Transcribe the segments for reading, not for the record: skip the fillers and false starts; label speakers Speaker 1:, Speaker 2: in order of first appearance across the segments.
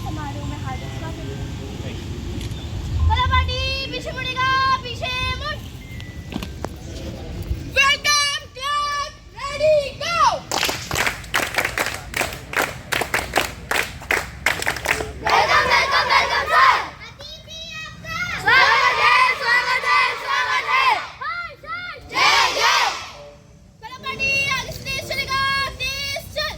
Speaker 1: समारोह में हार्दिक स्वागत। कला पार्टी पीछे मुड़ेगा, पीछे मुड़। वेलकम क्लास, रेडी गो। Welcome welcome welcome sir. अतिथि आपका स्वागत है, स्वागत है, स्वागत है। हाय सर, जय जय। कला पार्टी आगे से तेज चलेगा, तेज चल।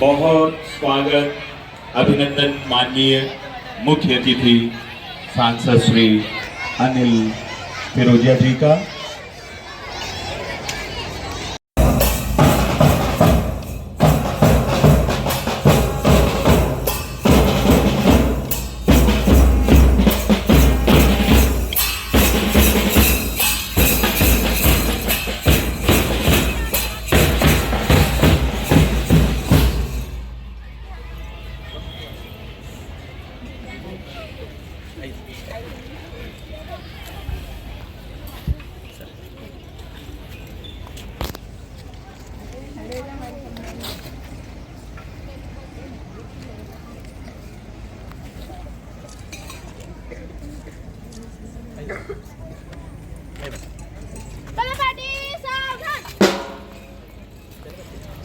Speaker 2: बहुत स्वागत अभिनंदन माननीय मुख्य अतिथि सांसद श्री अनिल फिरोजिया जी का।
Speaker 1: कलापाटी सावधान।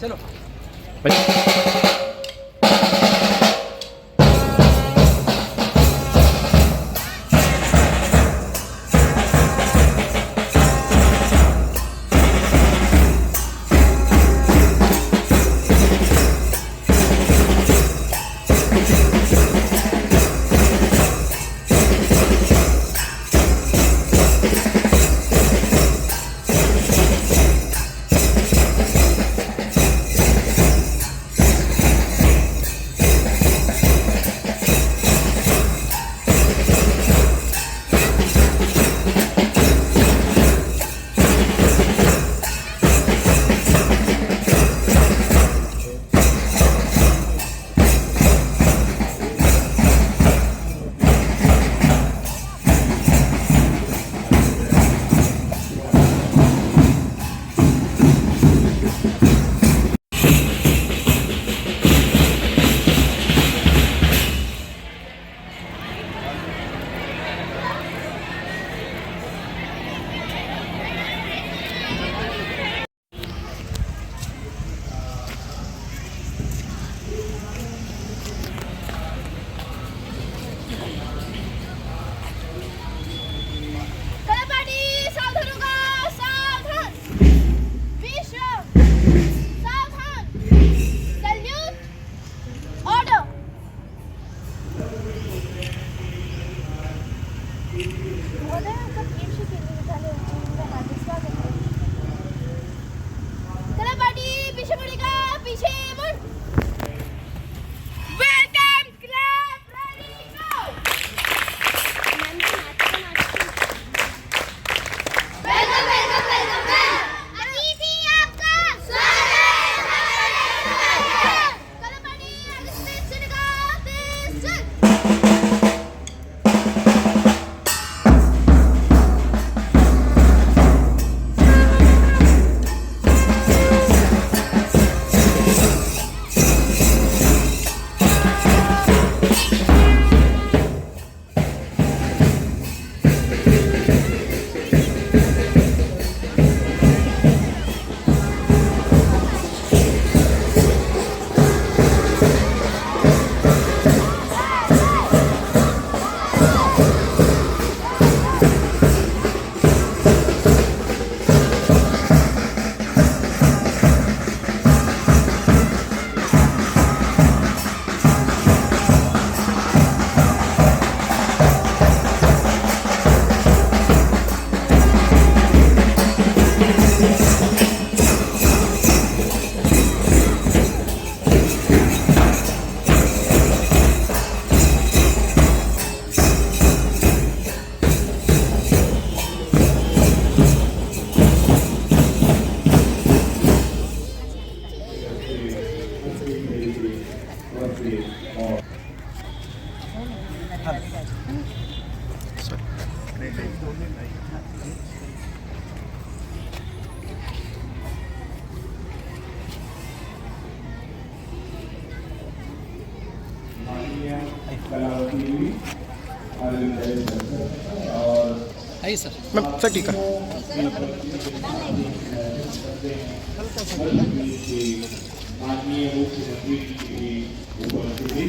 Speaker 3: चलो
Speaker 1: कलापाटी सावधान होगा। सावधान। विश्राम। सावधान। सैल्यूट। ऑर्डर। कलापाटी पीछे मुड़ेगा। पीछे मुड़। वेलकम क्लैप रेडी गो। वेलकम वेलकम वेलकम अतिथि आपका स्वागत है। कलापाटी आगे स्टेज चलेगा। स्टेज चल।
Speaker 4: आइए सर।
Speaker 3: सर ठीक है।
Speaker 2: माननीय मुख्यमंत्री जी की उपस्थिति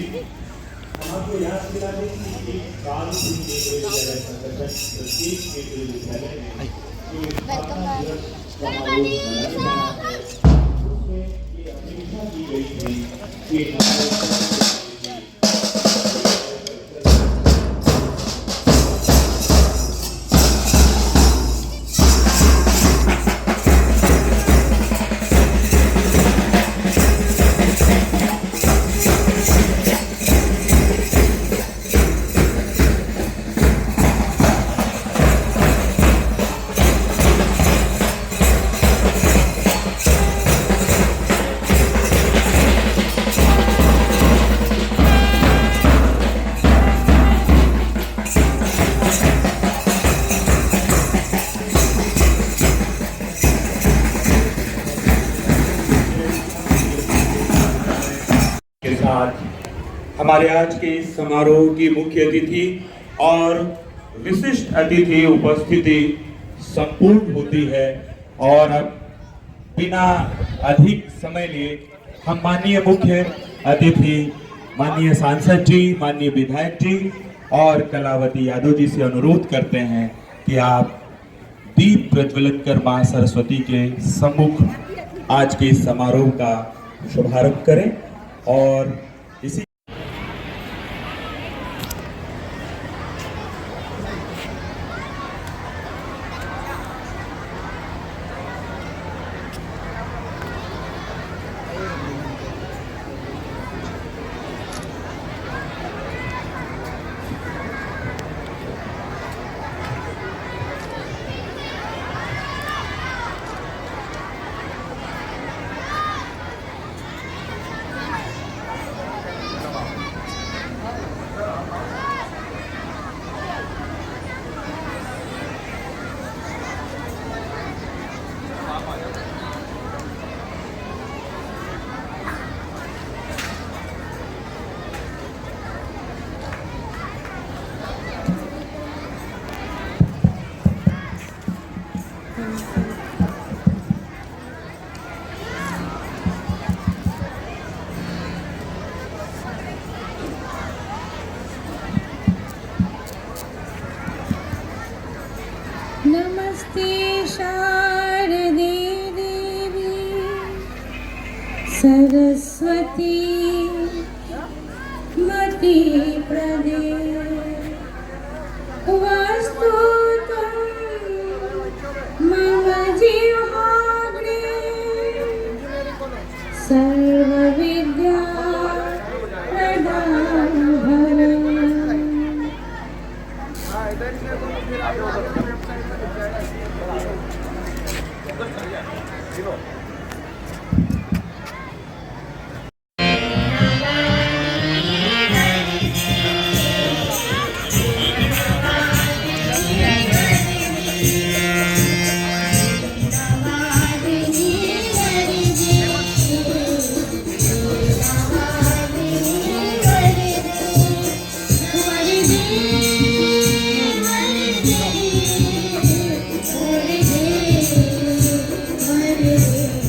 Speaker 2: आपको याद दिला दें कि एक काल विद्यालय संगठन प्रत्येक केंद्रीय विद्यालय में जो स्थापना दिवस समारोह मनाया जाना है उसमें ये अपेक्षा की गई थी ये हमारे के साथ हमारे आज के इस समारोह की मुख्य अतिथि और विशिष्ट अतिथि उपस्थिति संपूर्ण होती है। और अब बिना अधिक समय लिए हम माननीय मुख्य अतिथि माननीय सांसद जी, माननीय विधायक जी और कलावती यादव जी से अनुरोध करते हैं कि आप दीप प्रज्वलित कर मां सरस्वती के सम्मुख आज के इस समारोह का शुभारंभ करें। और इसी
Speaker 3: नमस्ते शारदे देवी सरस्वती मति प्रदे वस्तुतं मम जिह्वाग्रे सर्वविद्या प्रदां भव।
Speaker 1: Hare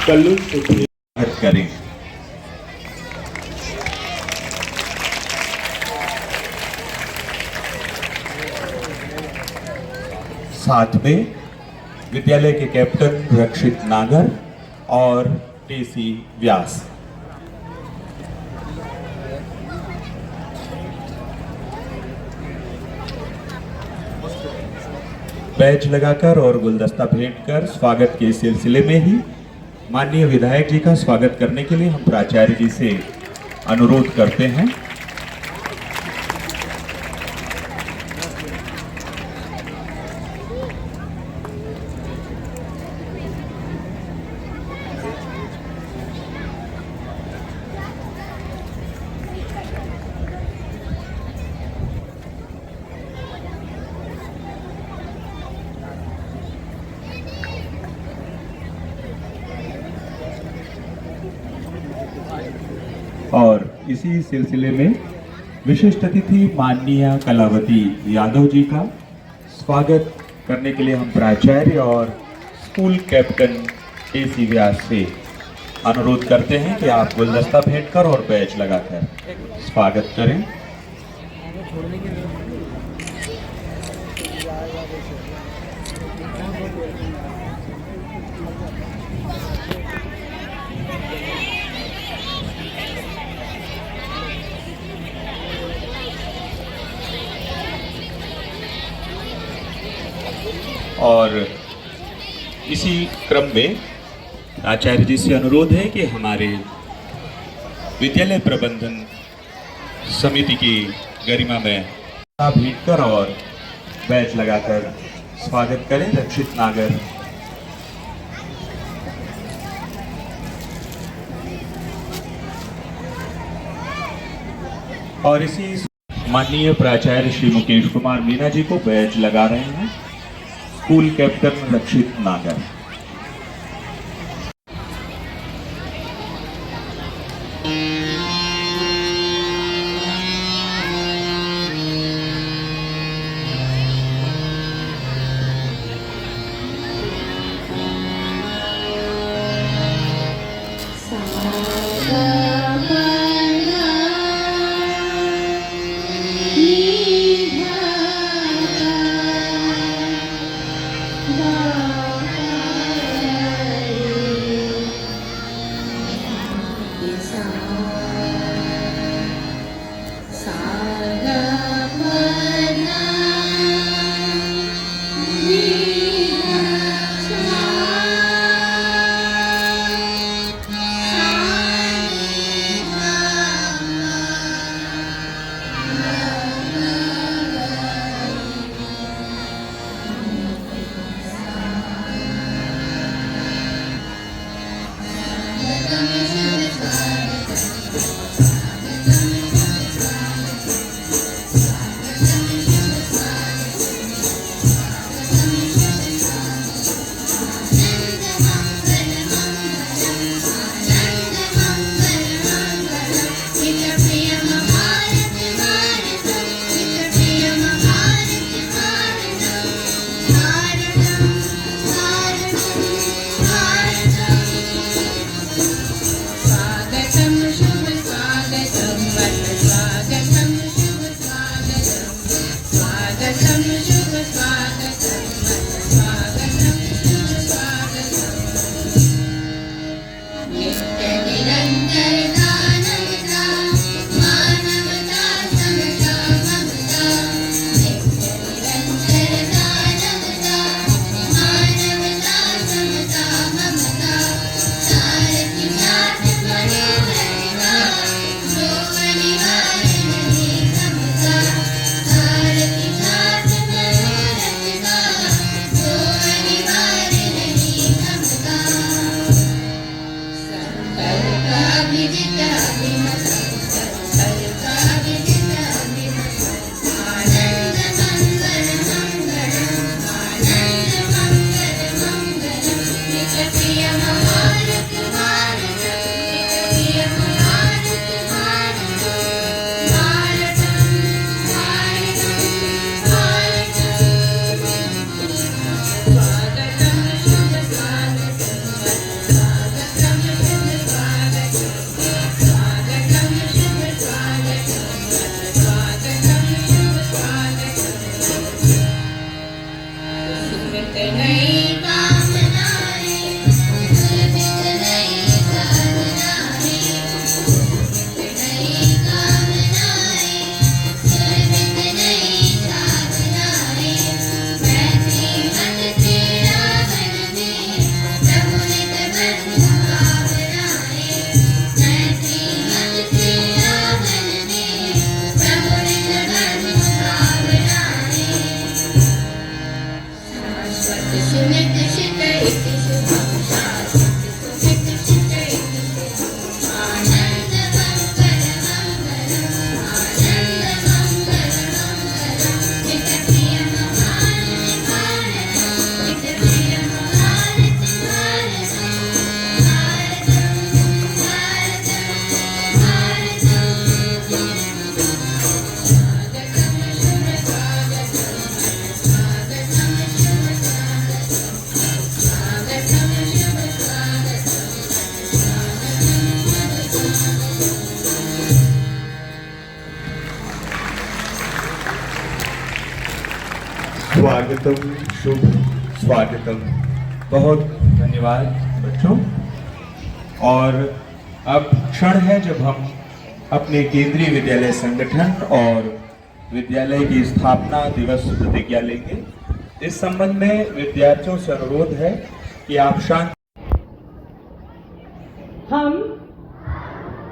Speaker 2: कल्लू सुप्रीम करें। साथ में विद्यालय के कैप्टन रक्षित नागर और टीसी व्यास। बैच लगाकर और गुलदस्ता भेंट कर स्वागत के सिलसिले में ही माननीय विधायक जी का स्वागत करने के लिए हम प्राचार्य जी से अनुरोध करते हैं। और इसी सिलसिले में विशिष्ट अतिथि माननीय कलावती यादव जी का स्वागत करने के लिए हम प्राचार्य और स्कूल कैप्टन टीसी व्यास से अनुरोध करते हैं कि आप गुलदस्ता भेंट कर और बैच लगाकर स्वागत करें। और इसी क्रम में आचार्य जी से अनुरोध है कि हमारे विद्यालय प्रबंधन समिति की गरिमा में भेंट कर और बैच लगाकर स्वागत करें। रक्षित नागर और इसी माननीय प्राचार्य श्री मुकेश कुमार मीना जी को बैच लगा रहे हैं स्कूल कैप्टन रक्षित नागर। स्वागतम, शुभ स्वागतम। बहुत धन्यवाद बच्चों। और अब क्षण है जब हम अपने केंद्रीय विद्यालय संगठन और विद्यालय की स्थापना दिवस प्रतिज्ञा लेंगे। इस संबंध में विद्यार्थियों से अनुरोध है कि आप शांत।
Speaker 3: हम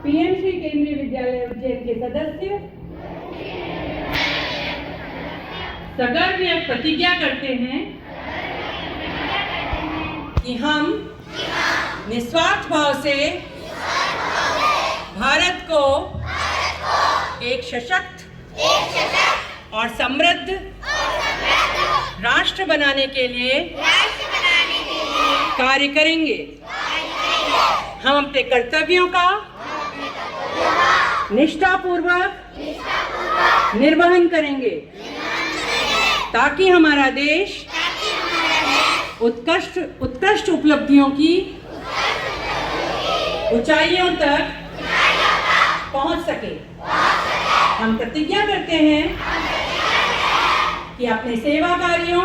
Speaker 3: पीएमसी केंद्रीय विद्यालय उज्जैन के सदस्य सगर्व यह प्रतिज्ञा करते हैं कि हम निस्वार्थ भाव से भारत को एक सशक्त और समृद्ध राष्ट्र बनाने के लिए कार्य करेंगे। हम अपने कर्तव्यों का निष्ठापूर्वक निर्वहन करेंगे ताकि हमारा देश उत्कृष्ट उपलब्धियों की ऊंचाइयों तक पहुंच सके। हम प्रतिज्ञा करते हैं कि अपने सेवा कार्यों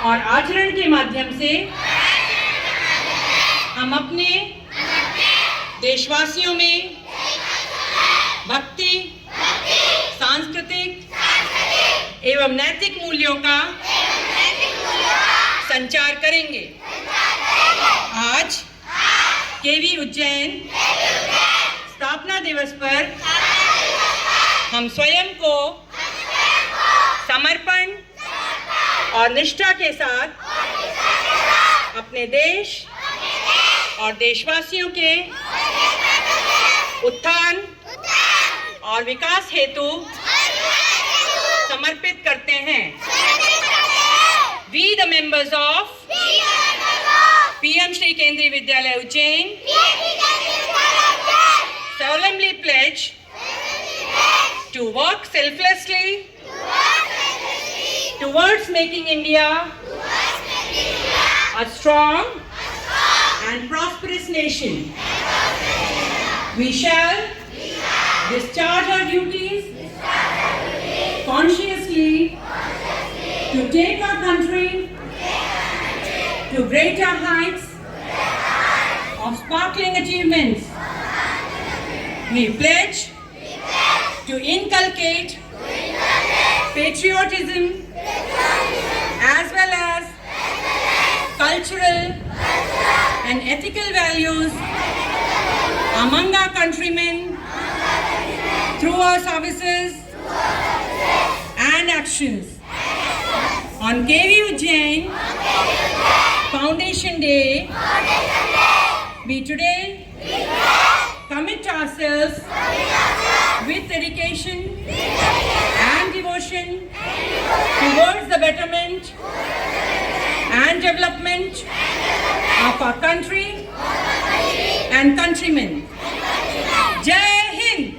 Speaker 3: और आचरण के माध्यम से हम अपने देशवासियों में भक्ति, सांस्कृतिक एवं नैतिक मूल्यों का संचार करेंगे। आज केवी उज्जैन स्थापना दिवस पर हम स्वयं को समर्पण और निष्ठा के साथ अपने देश और देशवासियों के उत्थान और विकास हेतु समर्पित करते हैं। We the members of PM Shri Kendriya Vidyalaya Ujjain solemnly pledge to work selflessly towards making India a strong and prosperous nation. We shall discharge our duties consciously to take our country to greater heights of sparkling achievements. We pledge to inculcate patriotism as well as cultural and ethical values among our countrymen through our services and actions. On KV Ujjain Foundation Day, we today commit ourselves with dedication and devotion towards the betterment and development of our country and countrymen. Jai Hind!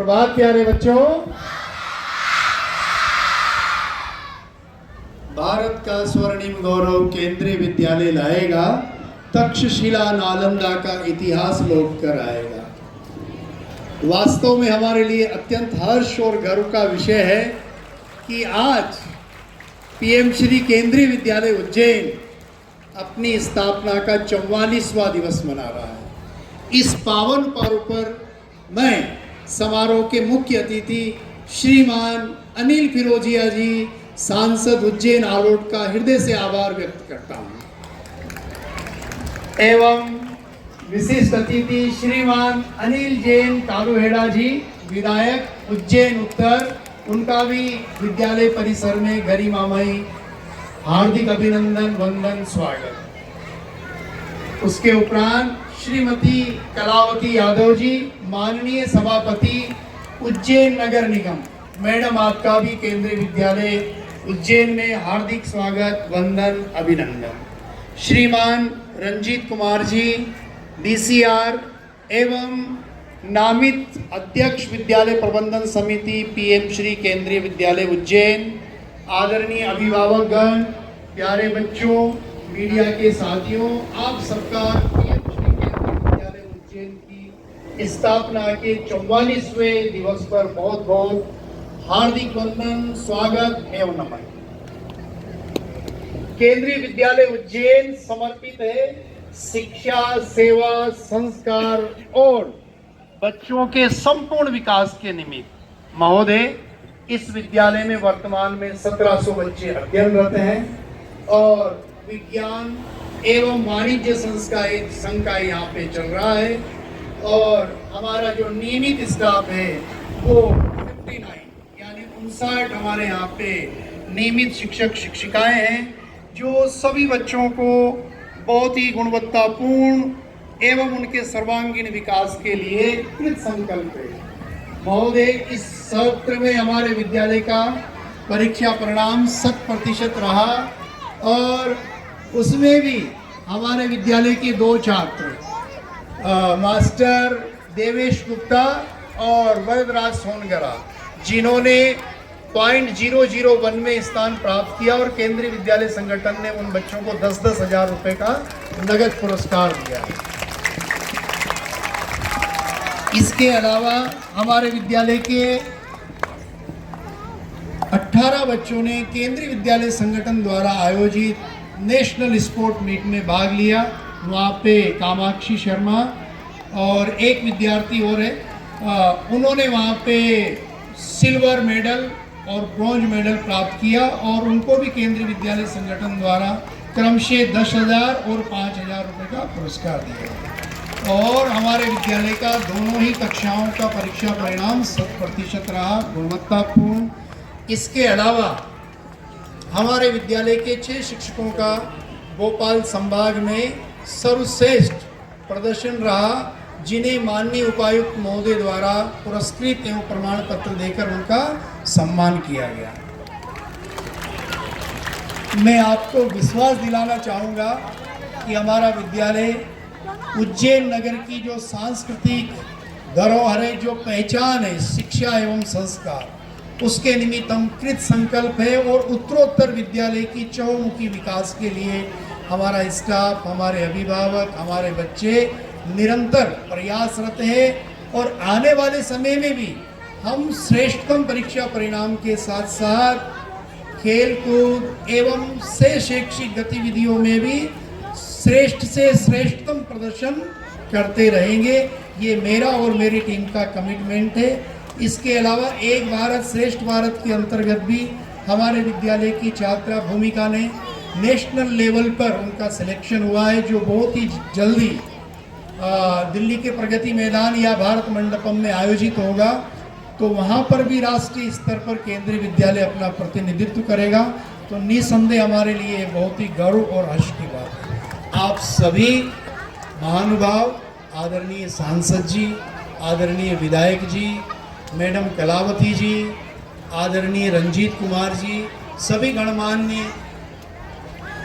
Speaker 4: सुप्रभात प्यारे बच्चों। भारत का स्वर्णिम गौरव केंद्रीय विद्यालय लाएगा, तक्षशिला नालंदा का इतिहास लौट कर आएगा। वास्तव में हमारे लिए अत्यंत हर्ष और गर्व का विषय है कि आज पीएम श्री केंद्रीय विद्यालय उज्जैन अपनी स्थापना का 44वां दिवस मना रहा है। इस पावन पर्व पर मैं समारोह के मुख्य अतिथि श्रीमान अनिल फिरोजिया जी, सांसद उज्जैन आलोट का हृदय से आभार व्यक्त करता हूँ एवं विशिष्ट अतिथि श्रीमान अनिल जैन कालूहेड़ा जी, विधायक उज्जैन उत्तर, उनका भी विद्यालय परिसर में गरिमामयी हार्दिक अभिनंदन, वंदन, स्वागत। उसके उपरांत श्रीमती कलावती यादव जी, माननीय सभापति उज्जैन नगर निगम, मैडम आपका भी केंद्रीय विद्यालय उज्जैन में हार्दिक स्वागत, वंदन, अभिनंदन। श्रीमान रंजीत कुमार जी, डीसीआर एवं नामित अध्यक्ष विद्यालय प्रबंधन समिति पीएम श्री केंद्रीय विद्यालय उज्जैन, आदरणीय अभिभावकगण, प्यारे बच्चों, मीडिया के साथियों, आप सबका पीएम श्री केंद्रीय विद्यालय उज्जैन की स्थापना के 44वें दिवस पर बहुत बहुत हार्दिक वंदन, स्वागत एवं नमन। केंद्रीय विद्यालय उज्जैन समर्पित है शिक्षा, सेवा, संस्कार और बच्चों के संपूर्ण विकास के निमित्त। महोदय, इस विद्यालय में वर्तमान में 1700 बच्चे अध्ययनरत हैं और विज्ञान एवं वाणिज्य संघ का यहाँ पे चल रहा है और हमारा जो नियमित स्टाफ है वो 59 यानी 59 हमारे यहाँ पे नियमित शिक्षक शिक्षिकाएं हैं जो सभी बच्चों को बहुत ही गुणवत्तापूर्ण एवं उनके सर्वांगीण विकास के लिए कृत संकल्प है। महोदय, इस सत्र में हमारे विद्यालय का परीक्षा परिणाम 100% रहा और उसमें भी हमारे विद्यालय के 2 छात्र मास्टर देवेश गुप्ता और वरदराज सोनगरा, जिन्होंने 0.001 में स्थान प्राप्त किया और केंद्रीय विद्यालय संगठन ने उन बच्चों को 10-10 हजार रुपए का नगद पुरस्कार दिया। इसके अलावा हमारे विद्यालय के 18 बच्चों ने केंद्रीय विद्यालय संगठन द्वारा आयोजित नेशनल स्पोर्ट मीट में भाग लिया। वहाँ पे कामाक्षी शर्मा और एक विद्यार्थी और है, उन्होंने वहाँ पे सिल्वर मेडल और ब्रॉन्ज मेडल प्राप्त किया और उनको भी केंद्रीय विद्यालय संगठन द्वारा क्रमशः 10,000 और 5,000 रुपये का पुरस्कार दिया। और हमारे विद्यालय का दोनों ही कक्षाओं का परीक्षा परिणाम 100% रहा, गुणवत्तापूर्ण। इसके अलावा हमारे विद्यालय के 6 शिक्षकों का भोपाल संभाग में सर्वश्रेष्ठ प्रदर्शन रहा, जिन्हें माननीय उपायुक्त महोदय द्वारा पुरस्कृत एवं प्रमाण पत्र देकर उनका सम्मान किया गया। मैं आपको विश्वास दिलाना चाहूँगा कि हमारा विद्यालय उज्जैन नगर की जो सांस्कृतिक धरोहर है, जो पहचान है शिक्षा एवं संस्कार, उसके निमित्त हम कृत संकल्प है और उत्तरोत्तर विद्यालय की चहुमुखी विकास के लिए हमारा स्टाफ, हमारे अभिभावक, हमारे बच्चे निरंतर प्रयासरत है और आने वाले समय में भी हम श्रेष्ठतम परीक्षा परिणाम के साथ साथ खेल कूद एवं से शैक्षिक गतिविधियों में भी श्रेष्ठ से श्रेष्ठतम प्रदर्शन करते रहेंगे। ये मेरा और मेरी टीम का कमिटमेंट है। इसके अलावा एक भारत श्रेष्ठ भारत के अंतर्गत भी हमारे विद्यालय की छात्रा भूमिका ने नेशनल लेवल पर उनका सिलेक्शन हुआ है, जो बहुत ही जल्दी दिल्ली के प्रगति मैदान या भारत मंडपम में आयोजित होगा। तो वहाँ पर भी राष्ट्रीय स्तर पर केंद्रीय विद्यालय अपना प्रतिनिधित्व करेगा। तो निसंदेह हमारे लिए बहुत ही गर्व और हर्ष की बात है। आप सभी महानुभाव, आदरणीय सांसद जी, आदरणीय विधायक जी, मैडम कलावती जी, आदरणीय रंजीत कुमार जी, सभी गणमान्य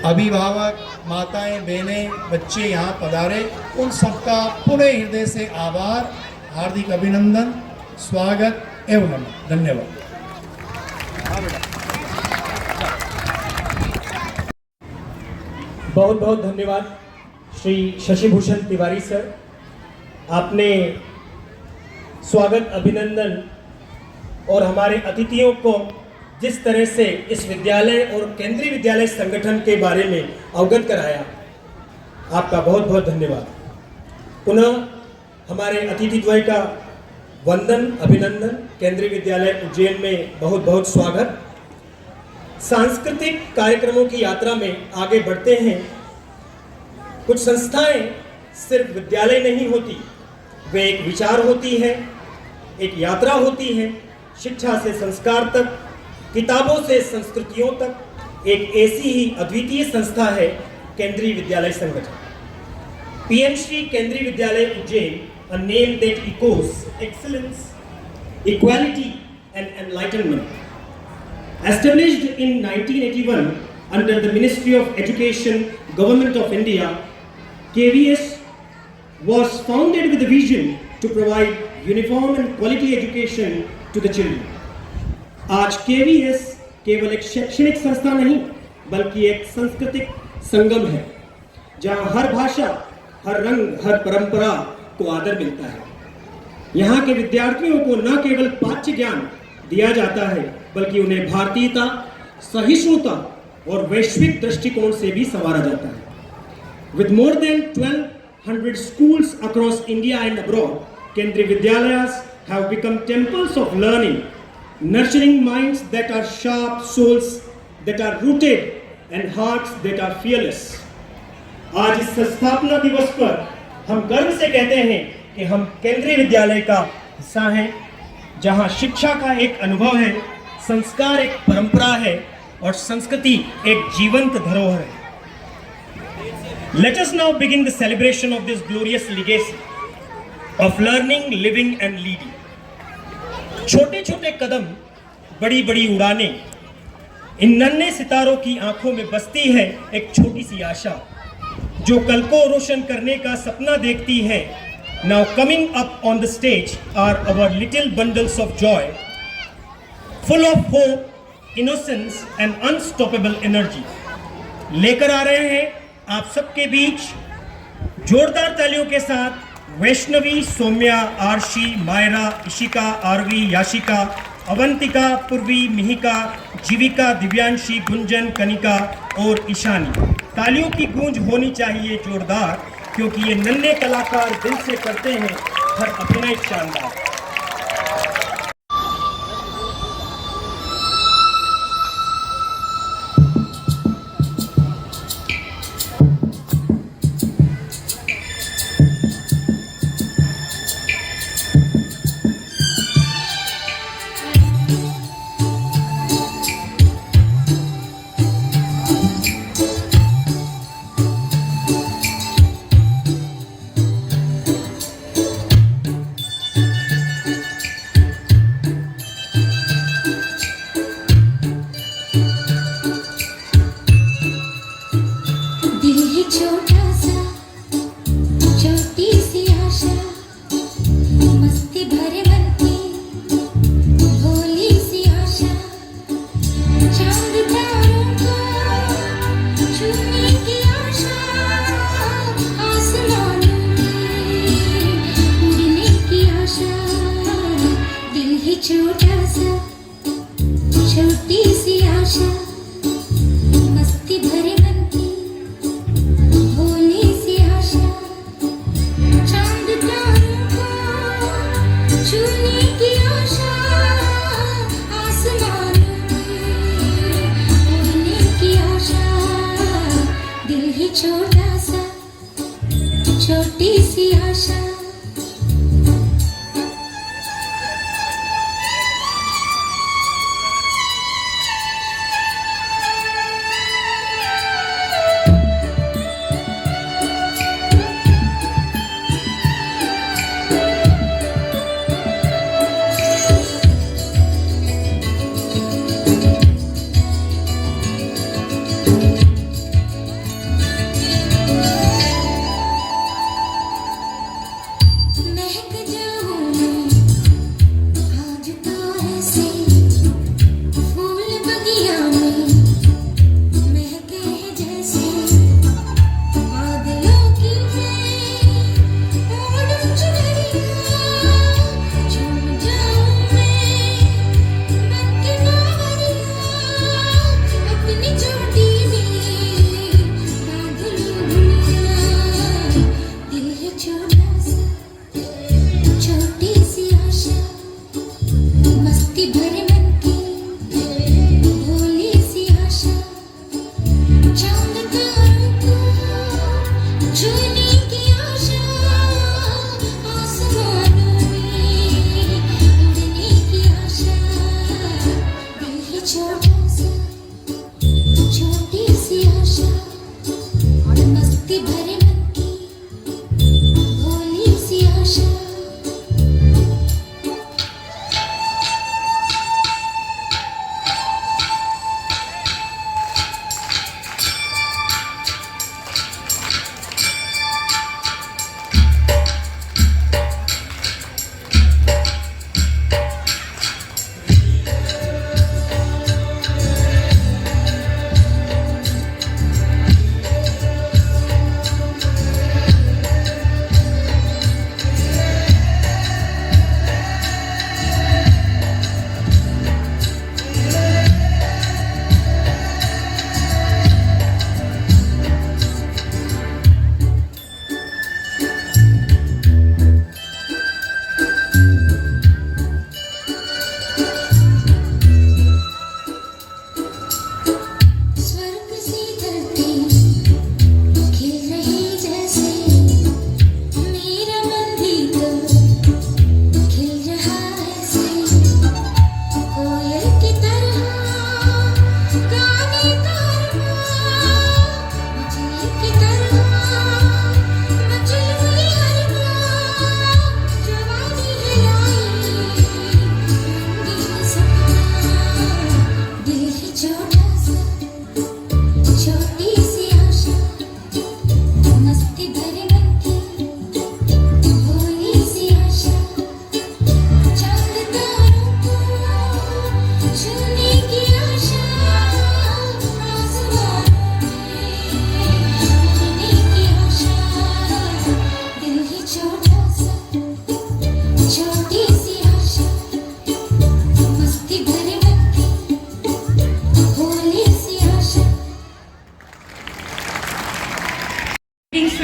Speaker 4: अभिभावक, माताएं, बहनें, बच्चे यहाँ पधारे, उन सबका पुनः हृदय से आभार, हार्दिक अभिनंदन, स्वागत एवं नमन। धन्यवाद।
Speaker 5: बहुत बहुत धन्यवाद श्री शशिभूषण तिवारी सर। आपने स्वागत, अभिनंदन और हमारे अतिथियों को जिस तरह से इस विद्यालय और केंद्रीय विद्यालय संगठन के बारे में अवगत कराया, आपका बहुत बहुत धन्यवाद। पुनः हमारे अतिथि द्वय का वंदन, अभिनंदन। केंद्रीय विद्यालय उज्जैन में बहुत बहुत स्वागत। सांस्कृतिक कार्यक्रमों की यात्रा में आगे बढ़ते हैं। कुछ संस्थाएं सिर्फ विद्यालय नहीं होती, वे एक विचार होती है, एक यात्रा होती है, शिक्षा से संस्कार तक, किताबों से संस्कृतियों तक। एक ऐसी ही अद्वितीय संस्था है केंद्रीय विद्यालय संगठन। पीएम श्री केंद्रीय विद्यालय Ujjain, a name that echoes excellence, equality and enlightenment. Established in 1981 under the Ministry of Education, Government of India, KVS was founded with a vision to provide uniform and quality education to the children. आज KVS केवल एक शैक्षणिक संस्था नहीं, बल्कि एक सांस्कृतिक संगम है, जहां हर भाषा, हर रंग, हर परंपरा को आदर मिलता है। यहाँ के विद्यार्थियों को न केवल पाठ्य ज्ञान दिया जाता है, बल्कि उन्हें भारतीयता, सहिष्णुता और वैश्विक दृष्टिकोण से भी संवारा जाता है। With more than 1200 schools across India and abroad, Kendriya Vidyalayas have become temples of learning, nurturing minds that are sharp, souls that are rooted, and hearts that are fearless. आज इस स्थापना दिवस पर हम गर्व से कहते हैं कि हम केंद्रीय विद्यालय का हिस्सा हैं, जहां शिक्षा का एक अनुभव है, संस्कार एक परंपरा है और संस्कृति एक जीवंत धरोहर है। Let us now begin the celebration of this glorious legacy of learning, living and leading. छोटे छोटे कदम, बड़ी बड़ी उड़ानें, इन नन्हे सितारों की आंखों में बसती है एक छोटी सी आशा, जो कल को रोशन करने का सपना देखती है। Now coming up on the stage are our little bundles of joy, full of hope, innocence and unstoppable energy. लेकर आ रहे हैं आप सबके बीच जोरदार तालियों के साथ वैष्णवी, सौम्या, आरशी, मायरा, इशिका, आरवी, याशिका, अवंतिका, पूर्वी, मिहिका, जीविका, दिव्यांशी, गुंजन, कनिका और ईशानी। तालियों की गूंज होनी चाहिए जोरदार, क्योंकि ये नन्हे कलाकार दिल से करते हैं हर अभिनय शानदार।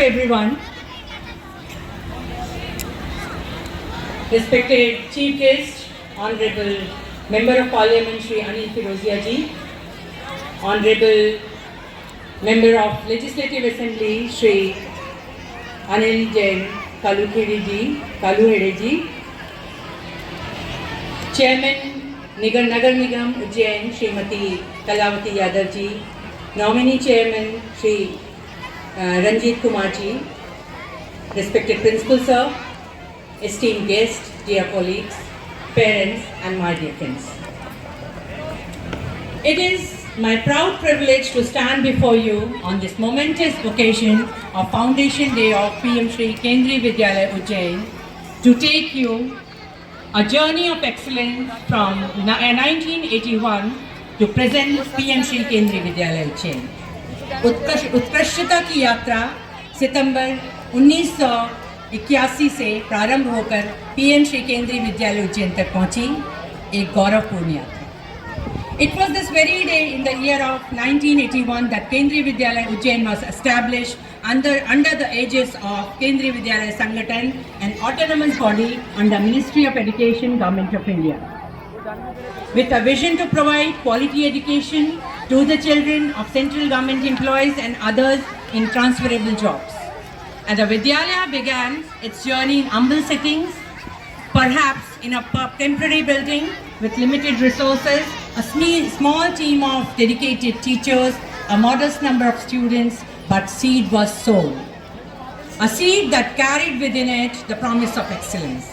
Speaker 3: to everyone. Respected Chief Guest, Honorable Member of Parliament Shri Anil Firozia ji, Honorable Member of Legislative Assembly Shri Anil Jain Kaluhede ji, Chairman Nagar Nigam Ujjain Srimati Kalavati Yadav ji, Nominee Chairman Shri Ranjit Kumar ji, respected Principal Sir, esteemed guests, dear colleagues, parents and my dear friends. It is my proud privilege to stand before you on this momentous occasion of Foundation Day of PM Shri Kendriya Vidyalaya Ujjain to take you a journey of excellence from 1981 to present PM Shri Kendriya Vidyalaya Ujjain. उत्कृष्टता की यात्रा सितंबर 1981 से प्रारंभ होकर PM Shri केंद्रीय विद्यालय उज्जैन तक पहुंची, एक गौरवपूर्ण यात्रा. It was this very day in the year of 1981 that Kendriya Vidyalaya Ujjain was established under the aegis of Kendriya Vidyalaya Sangathan, an autonomous body under Ministry of Education, Government of India, with a vision to provide quality education to the children of central government employees and others in transferable jobs. And the Vidyalaya began its journey in humble settings, perhaps in a temporary building with limited resources, a small team of dedicated teachers, a modest number of students, but seed was sown. A seed that carried within it the promise of excellence.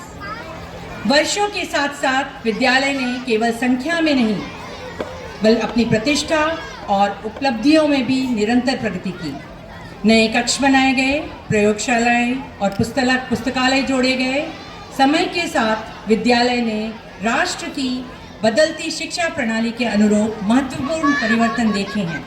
Speaker 3: वर्षों के साथ साथ विद्यालय ने केवल संख्या में नहीं बल्कि अपनी प्रतिष्ठा और उपलब्धियों में भी निरंतर प्रगति की. नए कक्ष बनाए गए, प्रयोगशालाएं और पुस्तकालय जोड़े गए. समय के साथ विद्यालय ने राष्ट्र की बदलती शिक्षा प्रणाली के अनुरूप महत्वपूर्ण परिवर्तन देखे हैं.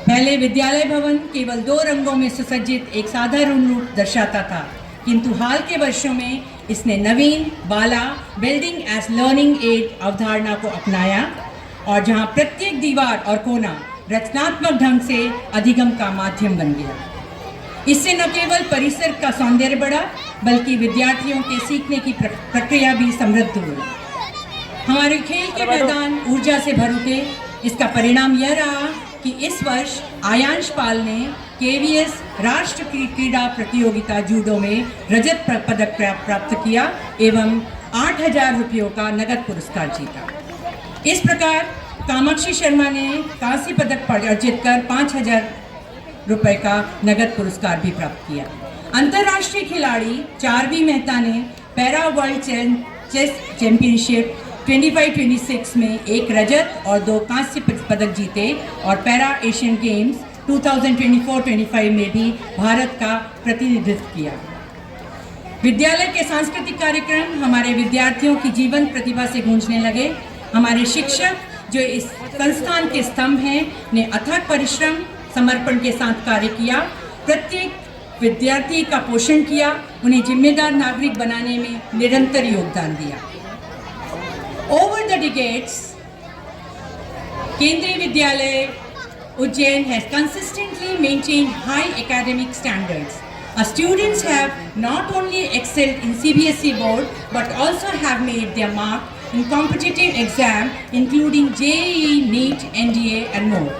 Speaker 3: पहले विद्यालय भवन केवल 2 रंगों में सुसज्जित एक साधारण रूप दर्शाता था, किंतु हाल के वर्षों में इसने नवीन बाला बिल्डिंग एज लर्निंग एड अवधारणा को अपनाया और जहां प्रत्येक दीवार और कोना रचनात्मक ढंग से अधिगम का माध्यम बन गया. इससे न केवल परिसर का सौंदर्य बढ़ा बल्कि विद्यार्थियों के सीखने की प्रक्रिया भी समृद्ध हुई. हमारे खेल के मैदान ऊर्जा से भर उठे. इसका परिणाम यह रहा कि इस वर्ष आयांश पाल ने KVS राष्ट्र क्रीड़ा प्रतियोगिता जूडो में रजत पदक प्राप्त किया एवं 8,000 रुपयों का नगद पुरस्कार जीता. इस प्रकार कामाक्षी शर्मा ने कांस्य पदक अर्जित कर 5,000 रुपए का नगद पुरस्कार भी प्राप्त किया. अंतर्राष्ट्रीय खिलाड़ी चारवी मेहता ने पैरा वर्ल्ड चेस चैंपियनशिप 25-26 में 1 रजत और 2 कांस्य पदक जीते और पैरा एशियन गेम्स 2024-25 में भी भारत का प्रतिनिधित्व किया. विद्यालय के सांस्कृतिक कार्यक्रम हमारे विद्यार्थियों की जीवन प्रतिभा से गूंजने लगे. हमारे शिक्षक जो इस संस्थान के स्तंभ हैं ने अथक परिश्रम समर्पण के साथ कार्य किया. प्रत्येक विद्यार्थी का पोषण किया, उन्हें जिम्मेदार नागरिक बनाने में निरंतर योगदान दिया. Over the decades, Kendriya Vidyalaya Ujjain has consistently maintained high academic standards. Our students have not only excelled in CBSE board but also have made their mark in competitive exams including JEE, NEET, NDA and more.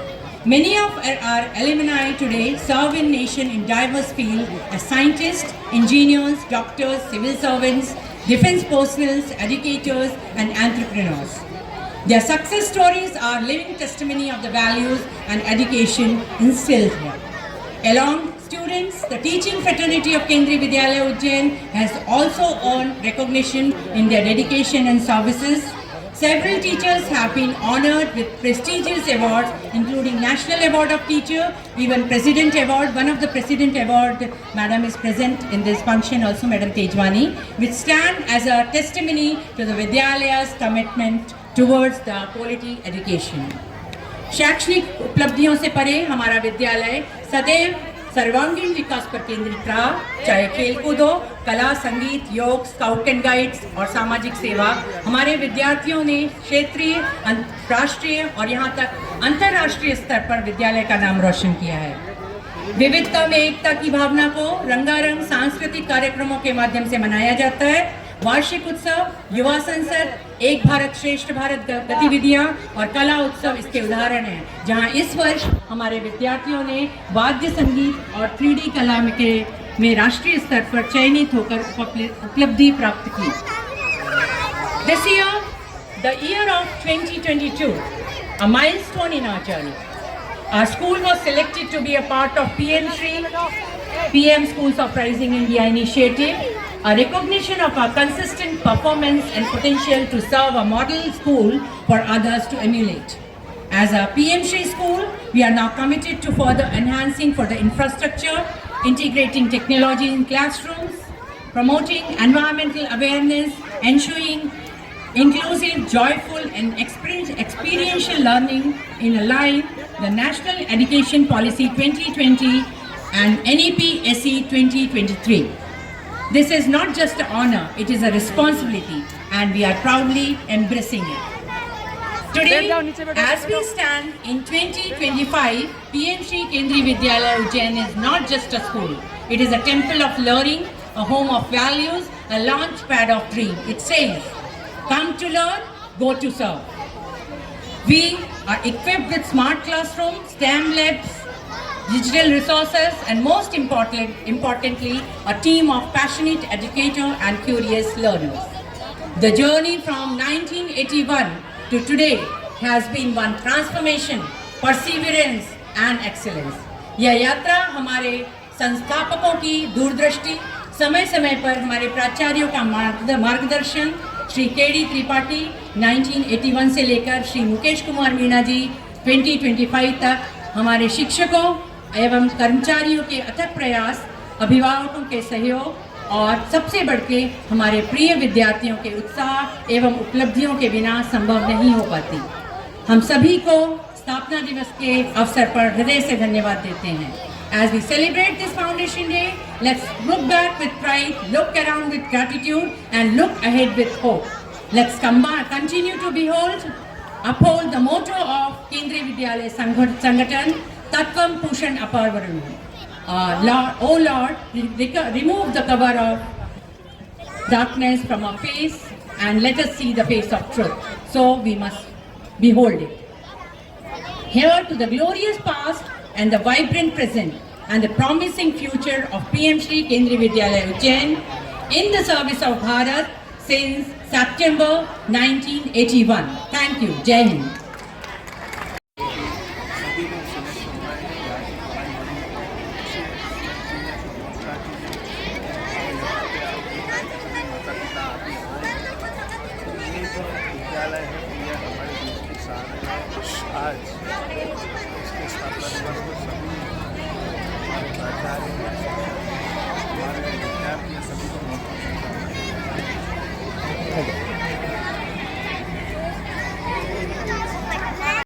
Speaker 3: Many of our alumni today serve in nation in diverse fields as scientists, engineers, doctors, civil servants, defense personnel, educators and entrepreneurs. Their success stories are living testimony of the values and education instilled here. Along students, the teaching fraternity of Kendriya Vidyalaya Ujjain has also earned recognition in their dedication and services. Several teachers have been honored with prestigious awards including National Award of Teacher, even President Award. One of the President Award, Madam is present in this function also, Madam Tejwani, which stand as a testimony to the Vidyalaya's commitment towards the quality education. शैक्षणिक उपलब्धियों से परे हमारा विद्यालय सदैव सर्वांगीण विकास पर केंद्रित रहा. चाहे खेलकूद हो, कला, संगीत, योग, स्काउट एंड गाइड्स और सामाजिक सेवा, हमारे विद्यार्थियों ने क्षेत्रीय, राष्ट्रीय और यहाँ तक अंतर्राष्ट्रीय स्तर पर विद्यालय का नाम रोशन किया है. विविधता में एकता की भावना को रंगारंग सांस्कृतिक कार्यक्रमों के माध्यम से मनाया जाता है। वार्षिक उत्सव, युवा संसद, एक भारत श्रेष्ठ भारत गतिविधियां और कला उत्सव इसके उदाहरण हैं, जहां इस वर्ष हमारे विद्यार्थियों ने वाद्य संगीत और 3D कला में राष्ट्रीय स्तर पर चयनित होकर उपलब्धि प्राप्त की। This year, the year of 2022, a milestone in our journey. Our school was selected to be a part of PM Schools of Rising India initiative, a recognition of our consistent performance and potential to serve a model school for others to emulate. As a PM Shri school, we are now committed to further enhancing for the infrastructure, integrating technology in classrooms, promoting environmental awareness, ensuring inclusive, joyful and experiential learning in line the National Education Policy 2020 and NEP SE 2023. This is not just an honor, it is a responsibility and we are proudly embracing it. Today, as we stand in 2025, PM Shri Kendriya Vidyalaya Ujjain is not just a school. It is a temple of learning, a home of values, a launch pad of dream. It says, come to learn, go to serve. We are equipped with smart classrooms, STEM labs, digital resources, and most importantly, a team of passionate educators and curious learners. The journey from 1981 to today has been one transformation, perseverance, and excellence. यह यात्रा हमारे संस्थापकों की दूरदृष्टि, समय समय पर हमारे प्राचार्यों का मार्गदर्शन, श्री केडी त्रिपाठी 1981 से लेकर श्री मुकेश कुमार मीणा जी 2025 तक, हमारे शिक्षकों एवं कर्मचारियों के अथक प्रयास, अभिभावकों के सहयोग और सबसे बढ़ के हमारे प्रिय विद्यार्थियों के उत्साह एवं उपलब्धियों के बिना संभव नहीं हो पाती। हम सभी को स्थापना दिवस के अवसर पर हृदय से धन्यवाद देते हैं। As we celebrate this Foundation Day, let's look back with pride, look around with gratitude, and look ahead with hope. Let's continue to uphold the motto of Kendriya Vidyalaya Sanghatan, Tatvam Pushan Aparvaran. Lord, remove the cover of darkness from our face and let us see the face of truth. So we must behold it. Here to the glorious past and the vibrant present and the promising future of PM Shri Kendriya Vidyalaya Ujjain in the service of Bharat since September 1981. Thank you. Jai Hind.
Speaker 6: विद्यालय है, यह हमारे देश की शान है। आज इसके स्थापना दिवस को सभी हमारे प्राचार्य, हमारे विद्यार्थी